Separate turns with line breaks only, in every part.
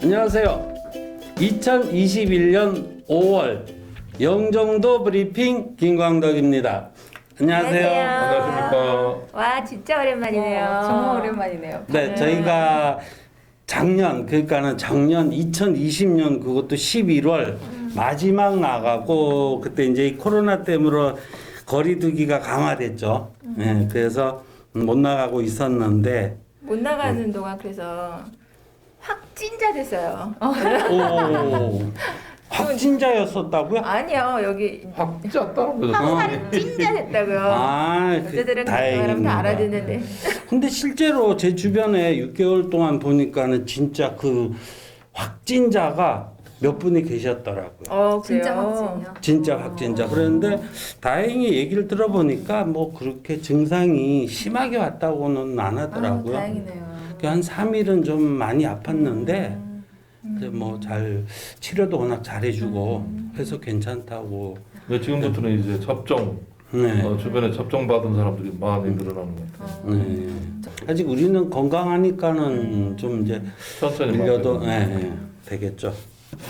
안녕하세요. 2021년 5월 영종도 브리핑 김광덕입니다. 안녕하세요.
안녕하십니까.
와 진짜 오랜만이네요.
정말 오랜만이네요.
네, 저희가 작년 2020년 그것도 11월 마지막 나가고 그때 이제 이 코로나 때문에 거리두기가 강화됐죠. 네, 그래서 못 나가고 있었는데
못 나가는 동안 그래서 확진자 됐어요.
오, 확진자였었다고요?
아니요 여기
확 짰다는 거죠.
확진자 됐다고요.
아,
여자들은 그 사람 다
다행입니다.
알아듣는데.
근데 실제로 제 주변에 6개월 동안 보니까는 진짜 그 확진자가 몇 분이 계셨더라고요.
진짜
그래요?
확진이요.
진짜 확진자. 그런데 다행히 얘기를 들어보니까 뭐 그렇게 증상이 심하게 왔다고는 안 하더라고요.
다행이네요.
한 3일은 좀 많이 아팠는데 뭐 잘 치료도 워낙 잘해주고 해서 괜찮다고.
네, 지금부터는 이제 접종,
네.
주변에 접종받은 사람들이 많이 늘어나는 것 같아요.
네. 아직 우리는 건강하니까는 좀 이제
천천히
밀려도
맞아요.
네, 되겠죠.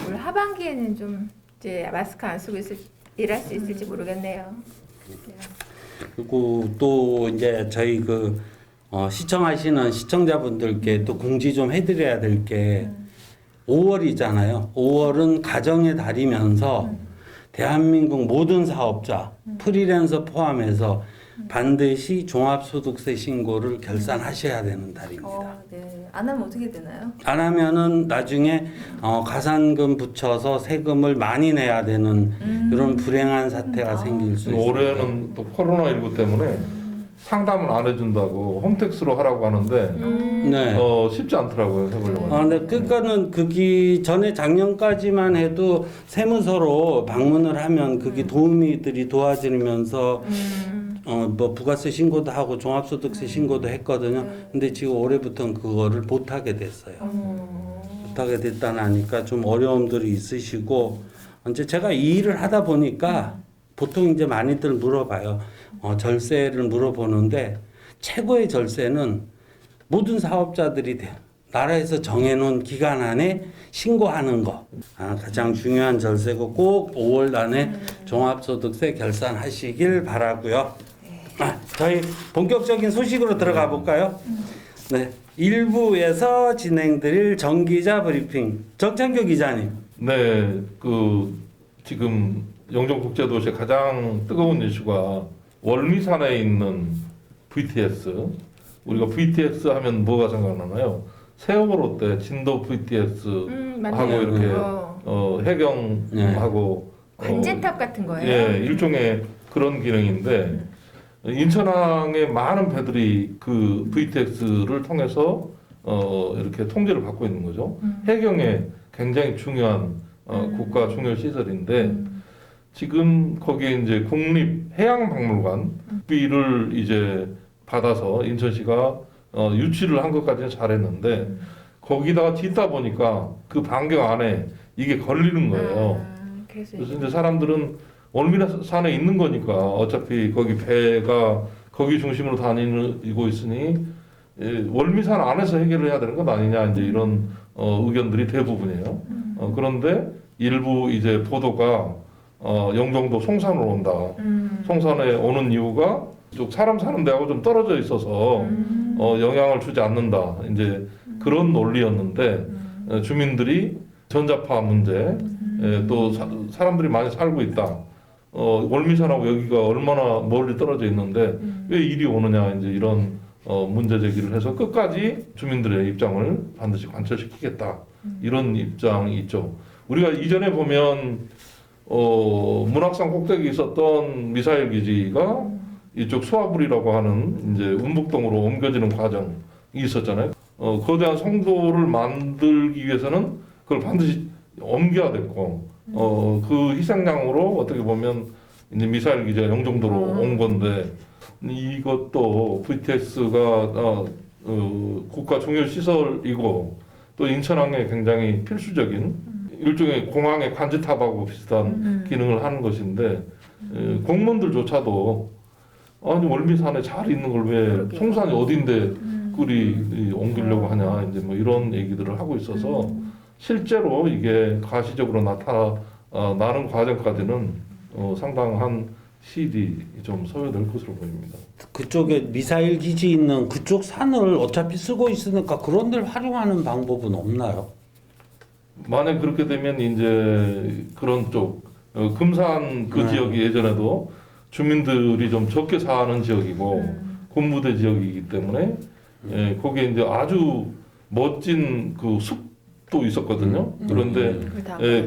올 하반기에는 좀 이제 마스크 안 쓰고 일할 수 있을지 모르겠네요.
그리고 또 이제 저희 시청하시는 시청자분들께 또 공지 좀 해드려야 될 게 5월이잖아요. 5월은 가정의 달이면서 대한민국 모든 사업자, 프리랜서 포함해서 반드시 종합소득세 신고를 결산하셔야 되는 달입니다.
네. 안 하면 어떻게 되나요?
안 하면은 나중에 가산금 붙여서 세금을 많이 내야 되는 이런 불행한 사태가 생길 수 있어요.
올해는 또 코로나19 때문에 상담을 안 해준다고 홈택스로 하라고 하는데
네.
쉽지 않더라고요. 해보려고.
근데 그거는 그기 전에 작년까지만 해도 세무서로 방문을 하면 그게 도우미들이 도와주면서 뭐 부가세 신고도 하고 종합소득세 신고도 했거든요. 근데 지금 올해부터는 그거를 못 하게 됐어요. 못 하게 됐다니까 좀 어려움들이 있으시고 이제 제가 이 일을 하다 보니까 보통 이제 많이들 물어봐요. 절세를 물어보는데 최고의 절세는 모든 사업자들이 나라에서 정해놓은 기간 안에 신고하는 거 가장 중요한 절세고 꼭 5월 안에 종합소득세 결산하시길 바라고요. 저희 본격적인 소식으로 들어가 볼까요? 네, 1부에서 진행드릴 정기자 브리핑 정창규 기자님.
네, 지금 영종국제도시의 가장 뜨거운 이슈가 월미산에 있는 VTS. 우리가 VTS 하면 뭐가 생각나나요? 세월호 때 진도 VTS 하고
맞네요.
이렇게 해경하고
관제탑 같은 거예요.
예, 일종의 그런 기능인데 인천항의 많은 배들이 그 VTS를 통해서 이렇게 통제를 받고 있는 거죠. 해경에 굉장히 중요한 국가 중요 시설인데 지금 거기에 이제 국립해양박물관비를 이제 받아서 인천시가 유치를 한 것까지는 잘했는데 거기다가 짓다 보니까 그 반경 안에 이게 걸리는 거예요. 그래서 이제 사람들은 월미산에 있는 거니까 어차피 거기 배가 거기 중심으로 다니고 있으니 월미산 안에서 해결을 해야 되는 건 아니냐 이제 이런 의견들이 대부분이에요. 그런데 일부 이제 보도가 영종도 송산으로 온다. 송산에 오는 이유가 쪽 사람 사는 데하고 좀 떨어져 있어서 영향을 주지 않는다. 이제 그런 논리였는데 주민들이 전자파 문제 또 사람들이 많이 살고 있다. 월미산하고 여기가 얼마나 멀리 떨어져 있는데 왜 이리 오느냐 이제 이런 문제 제기를 해서 끝까지 주민들의 입장을 반드시 관철시키겠다. 이런 입장이 있죠. 우리가 이전에 보면 문학산 꼭대기 있었던 미사일 기지가 이쪽 수화불이라고 하는 이제 운북동으로 옮겨지는 과정이 있었잖아요. 거대한 성도를 만들기 위해서는 그걸 반드시 옮겨야 됐고, 그 희생양으로 어떻게 보면 이제 미사일 기지가 영종도로 온 건데 이것도 VTS가 국가 중요 시설이고 또 인천항에 굉장히 필수적인 일종의 공항의 관제탑하고 비슷한 기능을 하는 것인데 공무원들조차도 아니 월미산에 잘 있는 걸 왜 송산이 어딘데 꿀이 옮기려고 하냐 이제 뭐 이런 얘기들을 하고 있어서 실제로 이게 가시적으로 나타나는 과정까지는 상당한 시일이 좀 소요될 것으로 보입니다.
그쪽에 미사일 기지 있는 그쪽 산을 어차피 쓰고 있으니까 그런 데를 활용하는 방법은 없나요?
만약 그렇게 되면 이제 그런 쪽 금산 그 지역이 예전에도 주민들이 좀 적게 사는 지역이고 군부대 지역이기 때문에 거기에 이제 아주 멋진 그 숲도 있었거든요. 그런데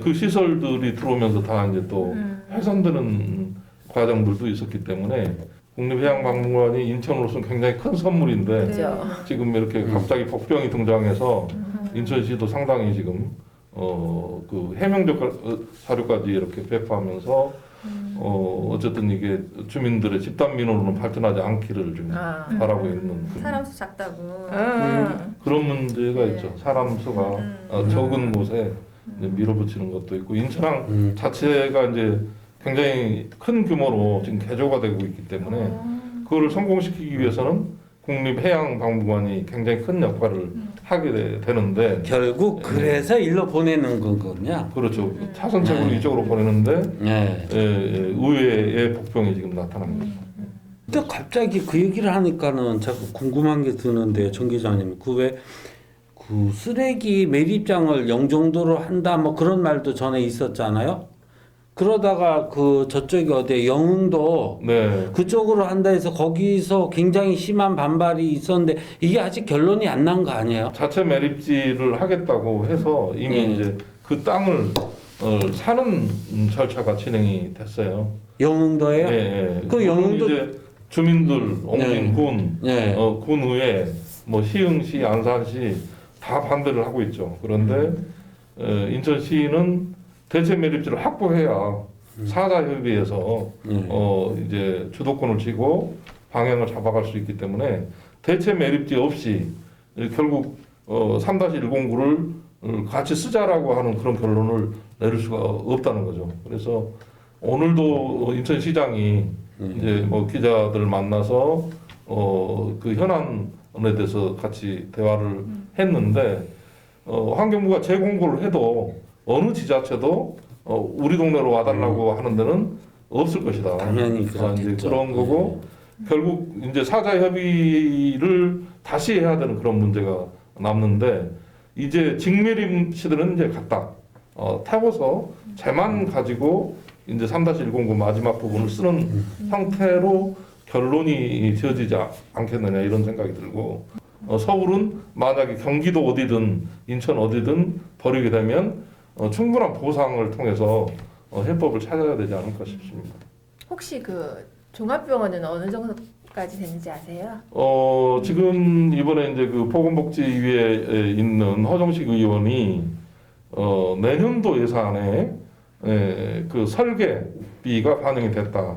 그 시설들이 들어오면서 다 이제 또 훼손되는 과정들도 있었기 때문에 국립해양박물관이 인천으로서는 굉장히 큰 선물인데
그렇죠.
지금 이렇게 갑자기 복병이 등장해서 인천시도 상당히 지금 그 해명적 사료까지 이렇게 배포하면서 어쨌든 이게 주민들의 집단 민원으로 발전하지 않기를 좀 바라고 있는
사람 수 작다고.
그런 문제가 있죠. 사람 수가 적은 곳에 이제 밀어붙이는 것도 있고 인천항 자체가 이제 굉장히 큰 규모로 지금 개조가 되고 있기 때문에 그거를 성공시키기 위해서는 국립해양박물관이 굉장히 큰 역할을 하게 되는데
결국 그래서 일로 보내는 거군요.
그렇죠. 차선책으로 이쪽으로 보내는데
네.
의외의 복병이 지금 나타난 거죠.
근데 갑자기 그 얘기를 하니까는 자꾸 궁금한 게 드는데 정 기자님 그 왜 그 쓰레기 매립장을 영종도로 한다 뭐 그런 말도 전에 있었잖아요. 그러다가 그 저쪽이 어디 영흥도
네.
그쪽으로 한다 해서 거기서 굉장히 심한 반발이 있었는데 이게 아직 결론이 안 난 거 아니에요?
자체 매립지를 하겠다고 해서 이미 이제 그 땅을 사는 절차가 진행이 됐어요.
영흥도예요?
예.
그 영흥도
이제 주민들, 옹진군,
네.
군의회, 뭐 시흥시, 안산시 다 반대를 하고 있죠. 그런데 인천시는 대체 매립지를 확보해야 사자 협의회에서 이제 주도권을 쥐고 방향을 잡아갈 수 있기 때문에 대체 매립지 없이 결국 3-109를 같이 쓰자라고 하는 그런 결론을 내릴 수가 없다는 거죠. 그래서 오늘도 인천시장이 이제 뭐 기자들 만나서 그 현안에 대해서 같이 대화를 했는데 환경부가 재공고를 해도 어느 지자체도 우리 동네로 와달라고 하는 데는 없을 것이다.
당연히
이제
그렇겠죠.
그런 거고 결국 이제 사자 협의를 다시 해야 되는 그런 문제가 남는데 이제 직매립 시대는 이제 갔다. 태워서 재만 가지고 이제 3-109 마지막 부분을 쓰는 형태로 결론이 지어지지 않겠느냐 이런 생각이 들고 서울은 만약에 경기도 어디든 인천 어디든 버리게 되면 충분한 보상을 통해서 해법을 찾아야 되지 않을까 싶습니다.
혹시 그 종합병원은 어느 정도까지 됐는지 아세요?
지금 이번에 이제 그 보건복지위에 있는 허정식 의원이 내년도 예산에 그 설계비가 반영이 됐다.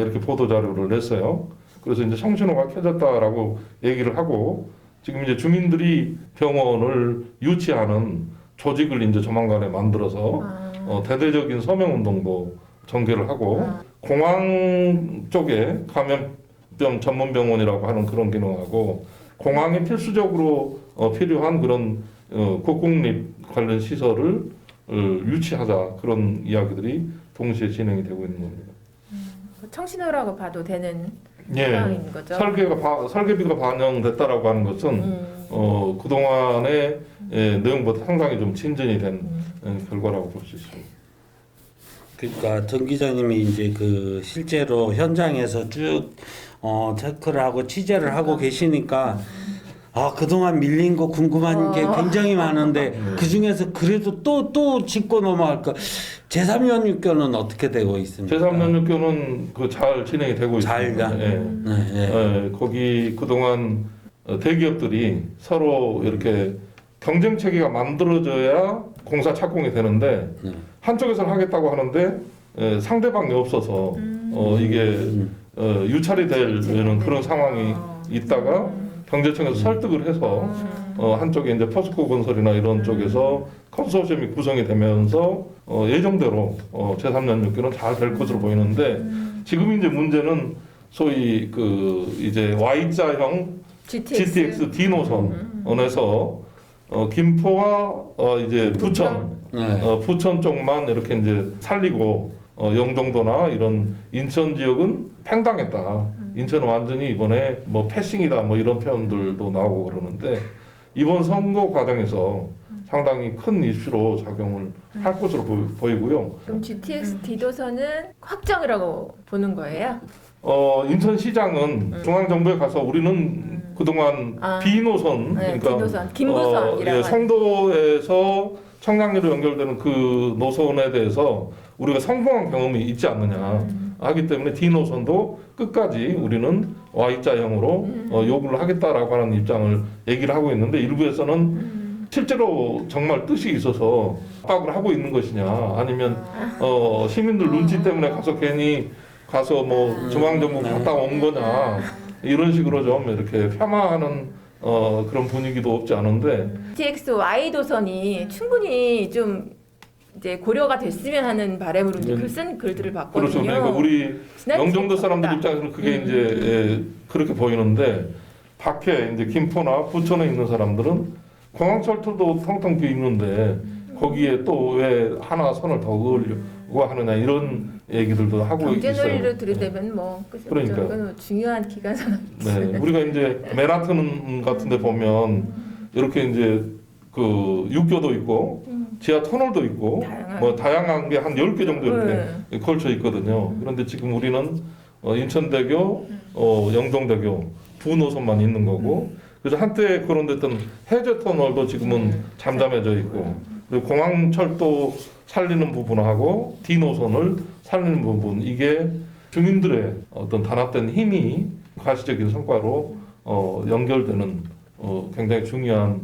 이렇게 보도 자료를 냈어요. 그래서 이제 청신호가 켜졌다라고 얘기를 하고 지금 이제 주민들이 병원을 유치하는 조직을 이제 조만간에 만들어서 대대적인 서명 운동도 전개를 하고 공항 쪽에 감염병 전문 병원이라고 하는 그런 기능하고 공항에 필수적으로 필요한 그런 국공립 관련 시설을 유치하자 그런 이야기들이 동시에 진행이 되고 있는 겁니다.
청신호라고 봐도 되는
예,
상황인 거죠?
설계비가 반영됐다라고 하는 것은 그 동안의 내용보다 상당히 좀 진전이 된 결과라고 볼 수 있습니다.
그러니까 정 기자님이 이제 그 실제로 현장에서 쭉 체크를 하고 취재를 하고 계시니까 그동안 밀린 거 궁금한 게 굉장히 많은데 그 중에서 그래도 또 짚고 넘어갈까? 제3연 육교는 어떻게 되고 있습니까?
제3연 육교는 그 잘 진행이 되고 있습니다. 거기 그동안 대기업들이 서로 이렇게 경쟁 체계가 만들어져야 공사 착공이 되는데 한쪽에서는 하겠다고 하는데 상대방이 없어서 이게 유찰이 되는 그런 상황이 있다가 경제청에서 설득을 해서 한쪽에 이제 포스코 건설이나 이런 쪽에서 컨소시엄이 구성이 되면서 예정대로 제3연 육교는 잘 될 것으로 보이는데 지금 이제 문제는 소위 그 이제 Y자형 GTX D 노선에서 김포와 이제 부천,
네.
부천 쪽만 이렇게 이제 살리고 영종도나 이런 인천 지역은 팽당했다. 인천은 완전히 이번에 뭐 패싱이다 뭐 이런 표현들도 나오고 그러는데 이번 선거 과정에서 상당히 큰 이슈로 작용을 할 것으로 보이고요.
그럼 GTX D도선은 확정이라고 보는 거예요?
인천시장은 중앙정부에 가서 우리는 그동안 B노선,
네,
그러니까
B노선, 김부선이라고
송도에서 청량리로 연결되는 그 노선에 대해서 우리가 성공한 경험이 있지 않느냐 하기 때문에 D노선도 끝까지 우리는 Y자형으로 요구를 하겠다라고 하는 입장을 얘기를 하고 있는데 일부에서는 실제로 정말 뜻이 있어서 압박을 하고 있는 것이냐 아니면 시민들 눈치 때문에 가서 괜히 가서 뭐 중앙정부 갔다 온 거냐 이런 식으로 좀 이렇게 폄하하는 그런 분위기도 없지 않은데
GTX Y도선이 충분히 좀 이제 고려가 됐으면 하는 바람으로 이제 글쓴 글들을 봤거든요.
그렇죠. 그러니까 우리
지나치게
영종도 사람들
적다.
입장에서는 그게 이제 그렇게 보이는데 밖에 이제 김포나 부천에 있는 사람들은 공항철도도 텅텅 비어 있는데 거기에 또 왜 하나 선을 더 그으려고 하느냐 이런 얘기들도 하고
경제
있어요.
논리로 들이대면 뭐 그죠?
그러니까.
이건 중요한 기간 산업.
네, 우리가 이제 맨하튼 같은데 보면 이렇게 이제 그 육교도 있고 지하 터널도 있고 뭐 다양한 게 한 10개 정도 이렇게 걸쳐 있거든요. 그런데 지금 우리는 인천대교, 영종대교 두 노선만 있는 거고 그래서 한때 거론됐던 해저 터널도 지금은 잠잠해져 있고 그리고 공항철도 살리는 부분하고 D 노선을 살리는 부분 이게 주민들의 어떤 단합된 힘이 가시적인 성과로 연결되는 굉장히 중요한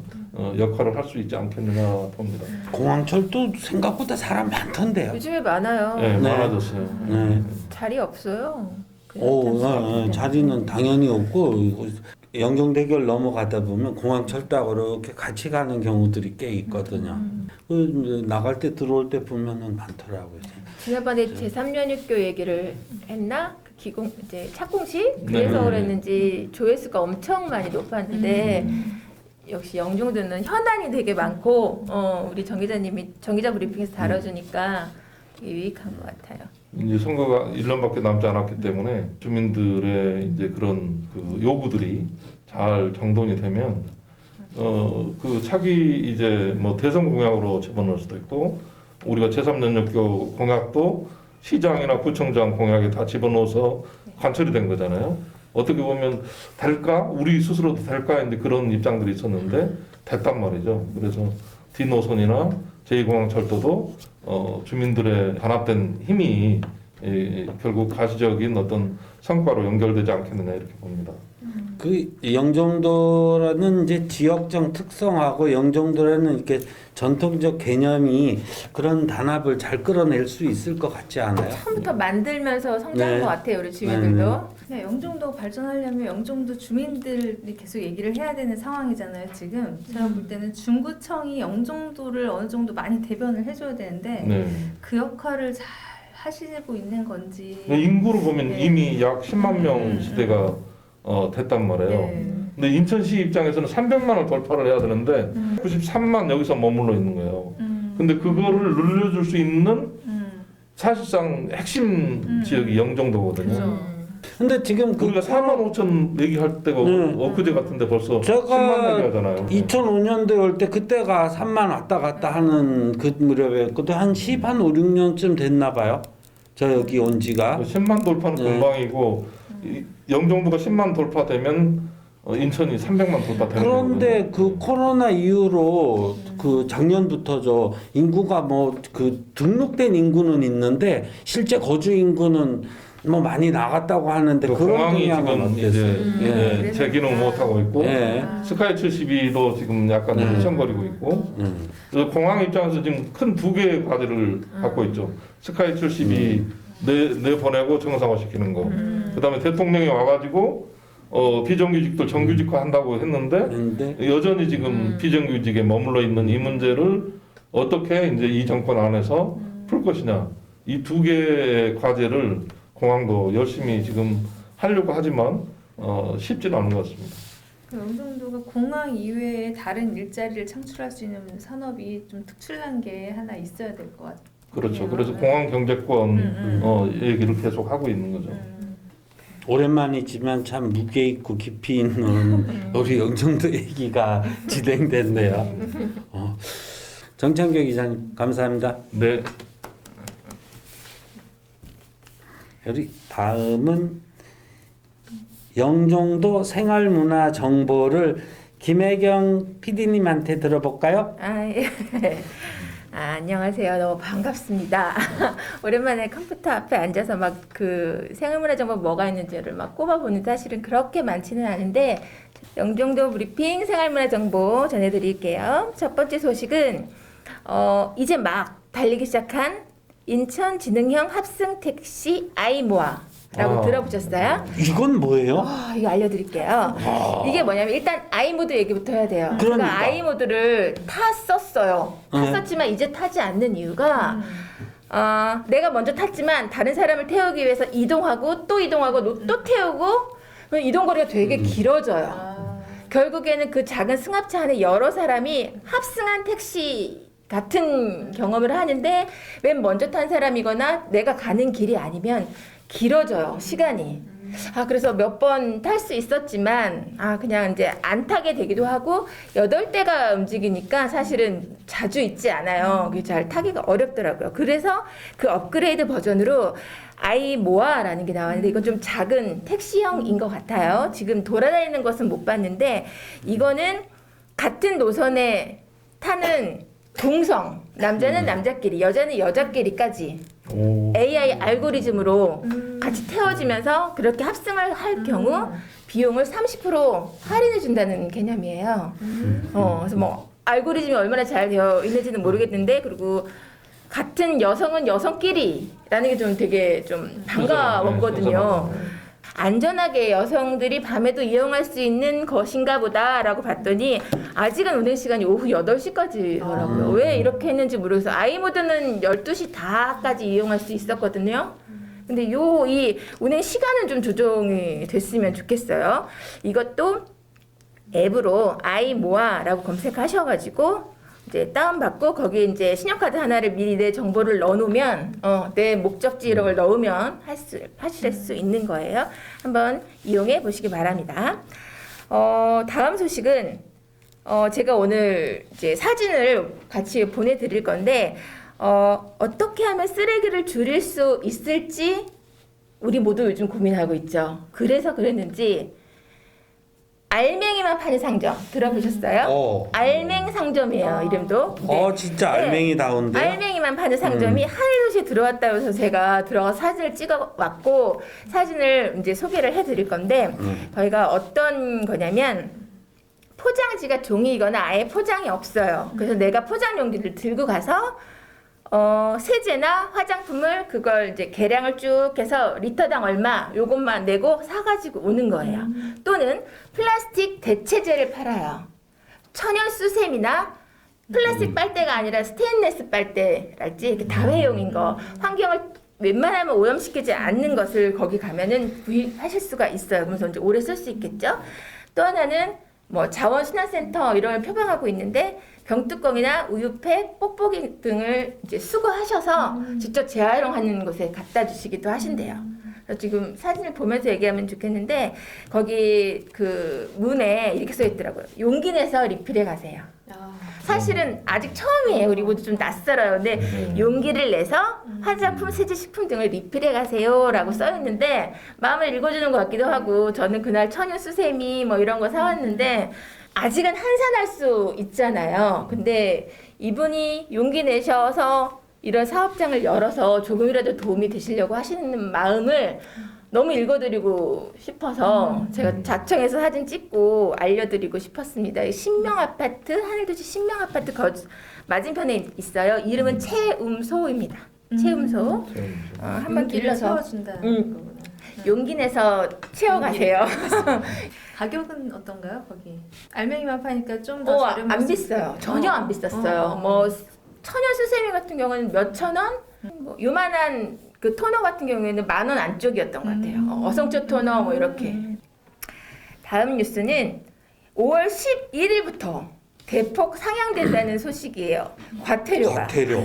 역할을 할 수 있지 않겠느냐 봅니다.
공항철도 생각보다 사람 많던데요.
요즘에 많아요.
네,
네.
많아졌어요.
네.
자리 없어요. 그냥
오,
다
자리는 당연히 없고 영종대교를 넘어가다 보면 공항철도하고 이렇게 같이 가는 경우들이 꽤 있거든요. 그 나갈 때 들어올 때 보면은 많더라고요.
지난번에 제3연육교 얘기를 했나? 그 기공 이제 착공식 그래서
네.
그랬는지 조회수가 엄청 많이 높았는데 역시 영종도는 현안이 되게 많고 우리 정 기자 브리핑에서 다뤄주니까 되게 유익한 것 같아요.
이제 선거가 1년밖에 남지 않았기 때문에 주민들의 이제 그런 그 요구들이 잘 정돈이 되면 그 차기 이제 뭐 대선 공약으로 집어넣을 수도 있고 우리가 제3연역교 공약도 시장이나 구청장 공약에 다 집어넣어서 관철이 된 거잖아요. 어떻게 보면 될까? 우리 스스로도 될까? 이제 그런 입장들이 있었는데 됐단 말이죠. 그래서 D노선이나 제2공항철도도 주민들의 단합된 힘이 결국 가시적인 어떤 성과로 연결되지 않겠느냐 이렇게 봅니다.
그 영종도라는 이제 지역적 특성하고 영종도라는 이렇게 전통적 개념이 그런 단합을 잘 끌어낼 수 있을 것 같지 않아요?
처음부터 만들면서 성장한
네.
것 같아요, 우리 주민들도.
네, 영종도 발전하려면 영종도 주민들이 계속 얘기를 해야 되는 상황이잖아요. 지금 제가 볼 때는 중구청이 영종도를 어느 정도 많이 대변을 해줘야 되는데
네.
그 역할을 잘 하시고 있는 건지.
인구로 보면
네.
이미 약 10만 명 시대가 됐단 말이에요.
네.
근데 인천시 입장에서는 300만을 돌파를 해야 되는데 93만 여기서 머물러 있는 거예요. 근데 그거를 늘려줄 수 있는 사실상 핵심 지역이 영종도거든요.
그죠.
근데 지금 그
우리가 4만 5천 얘기할 때가 엊그제 같은데 벌써 10만
제가
얘기하잖아요.
2005년도에 올 때 그때가 3만 왔다 갔다 하는 그 무렵에 그때 한 5, 6년쯤 됐나 봐요. 저 여기 온 지가.
10만 돌파는
네.
금방이고 영종도가 10만 돌파되면 인천이 300만 돌파되는
그런데 그 코로나 이후로 그 작년부터 저 인구가 뭐 그 등록된 인구는 있는데 실제 거주 인구는 뭐 많이 나갔다고 하는데 그런
공항이
동향은
지금
어땠어요?
이제
예.
제 기능 못 하고 있고
예.
스카이 72도 지금 약간
네.
휘청거리고 있고 그래서 공항 입장에서 지금 큰 두 개의 과제를 갖고 있죠. 스카이 72 내보내고 정상화 시키는 거. 그다음에 대통령이 와가지고 비정규직들 정규직화 한다고 했는데
근데
여전히 지금 비정규직에 머물러 있는 이 문제를 어떻게 이제 이 정권 안에서 풀 것이냐. 이 두 개의 과제를 공항도 열심히 지금 하려고 하지만 쉽지는 않은 것 같습니다.
영종도가 공항 이외에 다른 일자리를 창출할 수 있는 산업이 좀 특출난 게 하나 있어야 될 것 같아요.
그렇죠. 그래서 공항 경제권 얘기를 계속 하고 있는 거죠.
오랜만이지만 참 무게 있고 깊이 있는 우리 영종도 얘기가 진행됐네요. 정창교 기자님 감사합니다.
네.
우리 다음은 영종도 생활문화 정보를 김혜경 PD님한테 들어볼까요?
예. 안녕하세요. 너무 반갑습니다. 오랜만에 컴퓨터 앞에 앉아서 막 그 생활문화 정보 뭐가 있는지를 막 꼽아보는 사실은 그렇게 많지는 않은데 영종도 브리핑 생활문화 정보 전해드릴게요. 첫 번째 소식은 이제 막 달리기 시작한 인천지능형 합승 택시 아이모아라고 들어보셨어요?
이건 뭐예요?
이거 알려드릴게요. 이게 뭐냐면 일단 아이모드 얘기부터 해야 돼요.
그러니까.
제가 아이모드를 탔었어요. 탔었지만 이제 타지 않는 이유가 내가 먼저 탔지만 다른 사람을 태우기 위해서 이동하고 또 이동하고 또 태우고 이동 거리가 되게 길어져요. 결국에는 그 작은 승합차 안에 여러 사람이 합승한 택시 같은 경험을 하는데 맨 먼저 탄 사람이거나 내가 가는 길이 아니면 길어져요, 시간이. 그래서 몇 번 탈 수 있었지만 그냥 이제 안 타게 되기도 하고 8대가 움직이니까 사실은 자주 있지 않아요. 그게 잘 타기가 어렵더라고요. 그래서 그 업그레이드 버전으로 아이모아라는 게 나왔는데 이건 좀 작은 택시형인 것 같아요. 지금 돌아다니는 것은 못 봤는데 이거는 같은 노선에 타는 동성, 남자는 남자끼리, 여자는 여자끼리까지 AI 알고리즘으로 같이 태워지면서 그렇게 합승을 할 경우 비용을 30% 할인해 준다는 개념이에요. 그래서 뭐 알고리즘이 얼마나 잘 되어 있는지는 모르겠는데 그리고 같은 여성은 여성끼리라는 게 좀 되게 좀 반가웠거든요. 안전하게 여성들이 밤에도 이용할 수 있는 것인가 보다라고 봤더니 아직은 운행 시간이 오후 8시까지더라고요. 왜 이렇게 했는지 모르겠어요. 아이모드는 12시 다까지 이용할 수 있었거든요. 근데 이 운행 시간은 좀 조정이 됐으면 좋겠어요. 이것도 앱으로 아이모아라고 검색하셔가지고 이제 다운받고 거기에 이제 신용카드 하나를 미리 내 정보를 넣어놓으면 내 목적지 이런 걸 넣으면 하실 수 있는 거예요. 한번 이용해 보시기 바랍니다. 다음 소식은 제가 오늘 이제 사진을 같이 보내드릴 건데 어떻게 하면 쓰레기를 줄일 수 있을지 우리 모두 요즘 고민하고 있죠. 그래서 그랬는지 알맹이만 파는 상점 들어보셨어요? 알맹 상점이에요, 이름도.
진짜 알맹이다운데.
알맹이만 파는 상점이 한일도시에 들어왔다고 해서 제가 들어가서 사진을 찍어 왔고 사진을 이제 소개를 해드릴 건데 저희가 어떤 거냐면 포장지가 종이이거나 아예 포장이 없어요. 그래서 내가 포장 용기를 들고 가서 세제나 화장품을 그걸 이제 계량을 쭉 해서 리터당 얼마 요것만 내고 사가지고 오는 거예요. 또는 플라스틱 대체제를 팔아요. 천연 수세미나 플라스틱 빨대가 아니라 스테인레스 빨대랄지 이렇게 다회용인 거 환경을 웬만하면 오염시키지 않는 것을 거기 가면은 구입하실 수가 있어요. 그러면서 이제 오래 쓸 수 있겠죠. 또 하나는 뭐 자원순환센터 이런 걸 표방하고 있는데 병뚜껑이나 우유팩, 뽁뽁이 등을 이제 수거하셔서 직접 재활용하는 곳에 갖다 주시기도 하신대요. 그래서 지금 사진을 보면서 얘기하면 좋겠는데 거기 그 문에 이렇게 써 있더라고요. 용기 내서 리필해 가세요. 사실은 아직 처음이에요. 우리 모두 좀 낯설어요. 근데 용기를 내서 화장품, 세제, 식품 등을 리필해 가세요라고 써 있는데 마음을 읽어주는 것 같기도 하고 저는 그날 천연 수세미 뭐 이런 거 사왔는데 아직은 한산할 수 있잖아요. 근데 이분이 용기 내셔서 이런 사업장을 열어서 조금이라도 도움이 되시려고 하시는 마음을 너무 읽어드리고 싶어서 제가 자청해서 사진 찍고 알려드리고 싶었습니다. 신명아파트, 하늘도시 신명아파트 맞은편에 있어요. 이름은 채움소입니다. 채움소. 한번 들려서
채워준다는 거구나.
용기 내서 채워가세요.
가격은 어떤가요, 거기? 알맹이만 파니까 좀 더 저렴할
안
수
비싸요. 전혀 안 비쌌어요. 뭐 천연 수세미 같은 경우는 몇천 원? 뭐 요만한 그 토너 같은 경우에는 10,000원 안쪽이었던 것 같아요. 어성초 토너 뭐 이렇게. 다음 뉴스는 5월 11일부터 대폭 상향된다는 소식이에요. 과태료가.
과태료.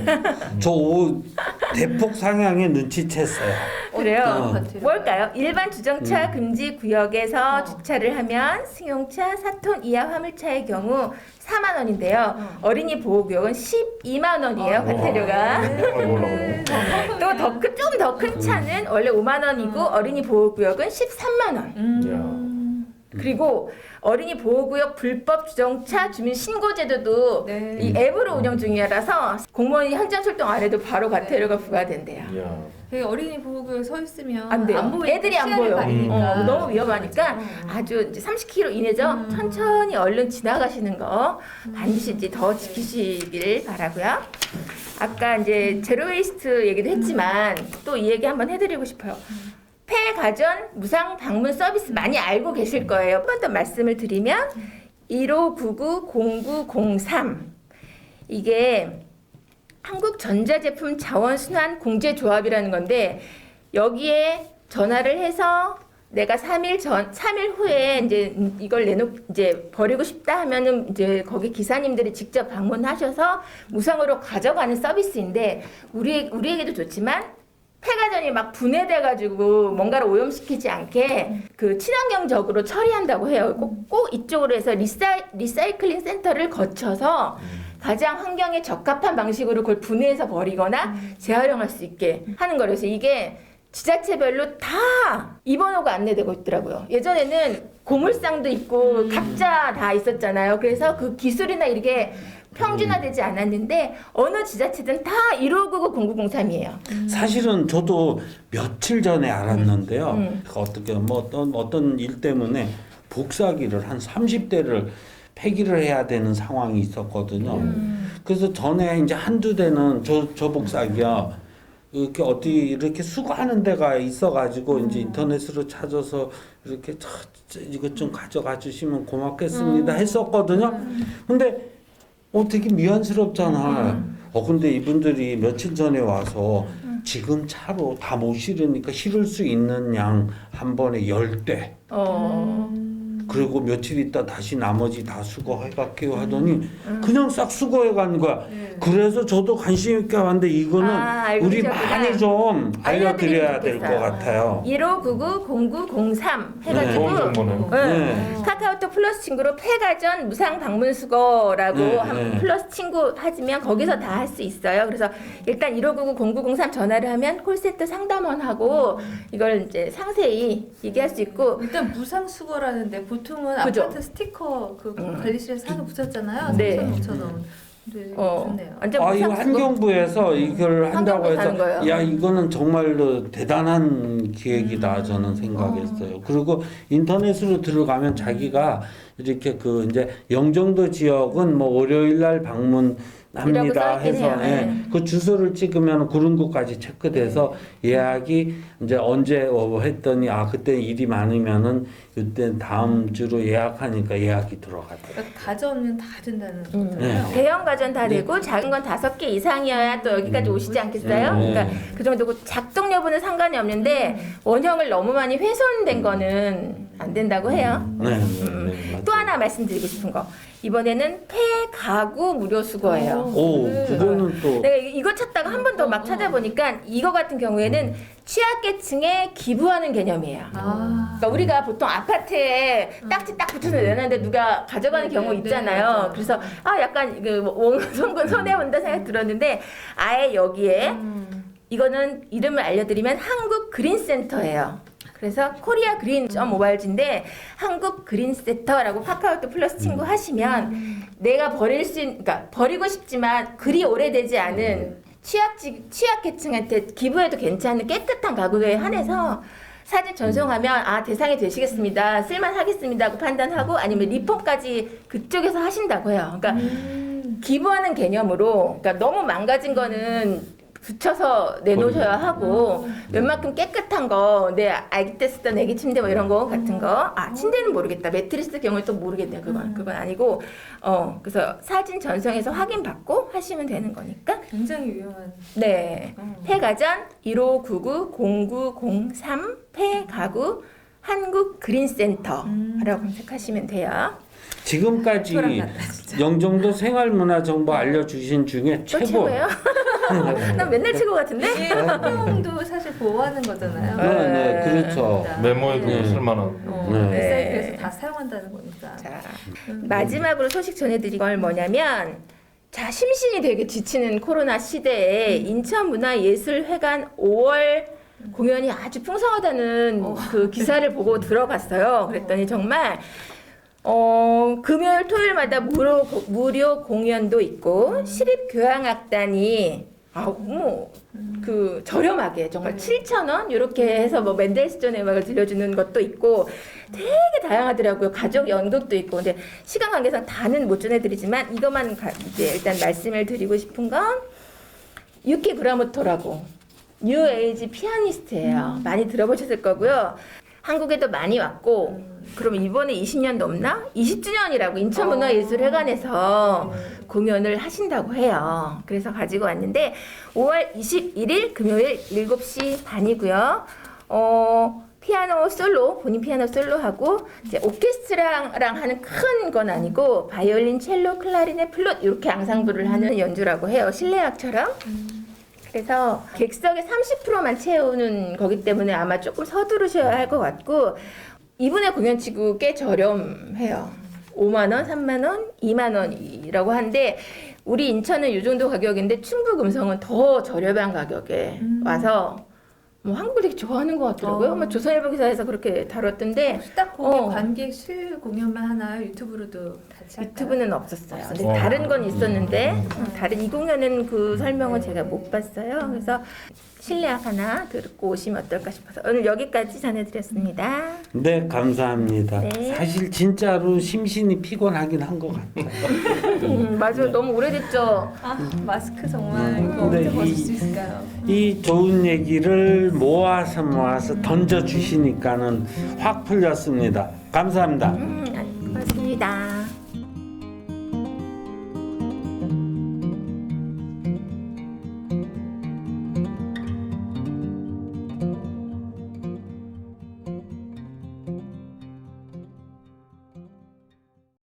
대폭 상향에 눈치챘어요.
그래요.
과태료가?
뭘까요? 일반 주정차 금지 구역에서 주차를 하면 승용차 4톤 이하 화물차의 경우 4만 원인데요. 어린이 보호구역은 12만 원이에요. 과태료가. 또 좀 더 큰 차는 원래 5만 원이고 어린이 보호구역은 13만 원. 그리고 어린이 보호구역 불법 주정차 주민 신고 제도도
네.
이 앱으로 운영 중이라서 공무원이 현장 출동 안 해도 바로 과태료가 부과된대요.
그 어린이 보호구역에 서 있으면
안 돼요.
보이니까
애들이 안
시야를
보여.
가리니까.
너무 위험하니까 아주 이제 30km 이내죠. 천천히 얼른 지나가시는 거 반드시 이제 더 지키시길 바라고요. 아까 이제 제로웨이스트 얘기도 했지만 또 이 얘기 한번 해드리고 싶어요. 폐가전 무상 방문 서비스 많이 알고 계실 거예요. 한 번 더 말씀을 드리면 1599-0903 이게 한국전자제품 자원순환 공제조합이라는 건데 여기에 전화를 해서 내가 3일 후에 이제 이걸 이제 버리고 싶다 하면은 이제 거기 기사님들이 직접 방문하셔서 무상으로 가져가는 서비스인데 우리에게도 좋지만 폐가전이 막 분해돼가지고 뭔가를 오염시키지 않게 그 친환경적으로 처리한다고 해요. 꼭 이쪽으로 해서 리사이클링 센터를 거쳐서 가장 환경에 적합한 방식으로 그걸 분해해서 버리거나 재활용할 수 있게 하는 거래요. 그래서 이게 지자체별로 다 입원호가 안내되고 있더라고요. 예전에는 고물상도 있고 각자 다 있었잖아요. 그래서 그 기술이나 이게 평준화되지 않았는데 어느 지자체든 다 1599-0903이에요.
사실은 저도 며칠 전에 알았는데요. 어떻게 어떤 일 때문에 복사기를 한 30대를 폐기를 해야 되는 상황이 있었거든요. 그래서 전에 이제 한두 대는 저 복사기야 이렇게 수거하는 데가 있어가지고 이제 인터넷으로 찾아서 이렇게 이것 좀 가져가 주시면 고맙겠습니다 했었거든요. 근데 되게 미안스럽잖아. 근데 이분들이 며칠 전에 와서 지금 차로 다 못 실으니까 실을 수 있는 양 한 번에 10대. 그리고 며칠 있다 다시 나머지 다 수거해갈게요 하더니 그냥 싹 수거해가는 거야. 그래서 저도 관심 있게 왔는데 이거는
알고
우리
계셨구나.
많이 좀 알려드려야 될 것
좋겠어요.
같아요.
1599-0903 해가지고
좋은 정보네요.
네.
카카오톡 플러스 친구로 폐가전 무상 방문 수거라고
네.
플러스 친구 하시면 거기서 다 할 수 있어요. 그래서 일단 1599-0903 전화를 하면 콜센터 상담원하고 이걸 이제 상세히 얘기할 수 있고
일단 무상 수거라는데 보통은
그죠?
아파트 스티커 그 관리실에서 사서 붙였잖아요.
네.
3,000원, 5,000원. 네, 좋네요.
완전
이거
무상 수거.
환경부에서 이걸 한다고
환경부 사는
해서
거예요.
야 이거는 정말로 대단한 기획이다 저는 생각했어요. 그리고 인터넷으로 들어가면 자기가 이렇게 그 이제 영종도 지역은 뭐 월요일 날 방문합니다
이라고 써있긴
해서
해요.
그 주소를 찍으면 그런 것까지 체크돼서 예약이 이제 언제 했더니 그때 일이 많으면은 이때 다음 주로 예약하니까 예약이 들어가더라고요.
그러니까 가전은 다 된다는 거잖아요.
대형 가전 다 되고 작은 건 5개 이상이어야 또 여기까지 오시지 않겠어요?
네.
그러니까 그 정도고 작동 여부는 상관이 없는데 원형을 너무 많이 훼손된 거는 안 된다고 해요.
네,
또 하나 말씀드리고 싶은 거. 이번에는 폐가구 무료 수거예요.
그거는 또
내가 이거 찾다가 한 번 더 막 찾아보니까 이거 같은 경우에는 취약계층에 기부하는 개념이에요. 그러니까 우리가 보통 아파트에 딱지 딱 붙여서 내놨는데 누가 가져가는 경우 있잖아요.
맞아요.
그래서 약간 송군 손해본다 생각 들었는데 아예 여기에 이거는 이름을 알려드리면 한국 그린센터예요. 그래서 코리아 그린 모바일즈인데 한국 그린센터라고 카카오톡 플러스 친구 하시면 내가 그러니까 버리고 싶지만 그리 오래되지 않은 취약계층한테 기부해도 괜찮은 깨끗한 가구에 한해서 사진 전송하면 대상이 되시겠습니다. 쓸만하겠습니다 하고 판단하고 아니면 리폼까지 그쪽에서 하신다고 해요. 그러니까 기부하는 개념으로 그러니까 너무 망가진 거는 붙여서 내놓으셔야 하고 웬만큼 깨끗한 거 내 아기 때 쓰던 애기 침대 뭐 이런 거 같은 거 침대는 모르겠다 매트리스 경우에 또 모르겠네요. 그건 아니고 그래서 사진 전송해서 확인받고 하시면 되는 거니까
굉장히 위험한.
네 폐가전 1599-0903 폐가구 한국 그린센터라고 검색하시면 돼요.
지금까지
초랑 같다, 진짜.
영종도 생활문화정보 알려주신 중에
또
최고.
최고예요? 나 맨날 최고 같은데?
이 활동도 사실 보호하는 거잖아요.
네, 그렇죠.
메모에도
네.
쓸만한.
네.
SIP에서 다 사용한다는 거니까.
자, 마지막으로 소식 전해드릴 걸 뭐냐면 자, 심신이 되게 지치는 코로나 시대에 인천문화예술회관 5월 공연이 아주 풍성하다는 그 기사를 보고 들어갔어요. 그랬더니 정말 금요일 토요일마다 무료 공연도 있고 시립교향악단이 그 저렴하게 정말 7,000원 이렇게 해서 뭐 맨델스존 음악을 들려주는 것도 있고 되게 다양하더라고요. 가족 연극도 있고. 근데 시간 관계상 다는 못 전해드리지만 이것만 이제 일단 말씀을 드리고 싶은 건 유키 구라모토라고 뉴 에이지 피아니스트예요. 많이 들어보셨을 거고요. 한국에도 많이 왔고 그럼 이번에 20년 넘나? 20주년이라고 인천문화예술회관에서 공연을 하신다고 해요. 그래서 가지고 왔는데 5월 21일 금요일 7시 반이고요. 피아노 솔로, 본인 피아노 솔로하고 이제 오케스트라랑 하는 큰 건 아니고 바이올린, 첼로, 클라리넷, 플룻 이렇게 앙상블을 하는 연주라고 해요. 실내악처럼. 그래서 객석의 30%만 채우는 거기 때문에 아마 조금 서두르셔야 할 것 같고 이분의 공연치고 꽤 저렴해요. 5만 원, 3만 원, 2만 원이라고 하는데 우리 인천은 이 정도 가격인데 충북 음성은 더 저렴한 가격에 와서 뭐 한국을 되게 좋아하는 것 같더라고요. 뭐 조선일보 기사에서 그렇게 다뤘던데
혹시 딱 거기 관객 실 공연만 하나요? 유튜브로도 같이 할까요?
유튜브는 없었어요. 근데
없었어요.
다른 건 있었는데 다른 이 공연은 그 설명은 제가 못 봤어요. 그래서 실내악 하나 듣고 오시면 어떨까 싶어서 오늘 여기까지 전해드렸습니다.
네, 감사합니다.
네.
사실 진짜로 심신이 피곤하긴 한 것 같아요.
맞아요. 너무 오래됐죠.
아, 마스크 정말 이거
근데
언제 벗을 수 있을까요?
이 좋은 얘기를 모아서 던져주시니까는 확 풀렸습니다. 감사합니다.
고맙습니다.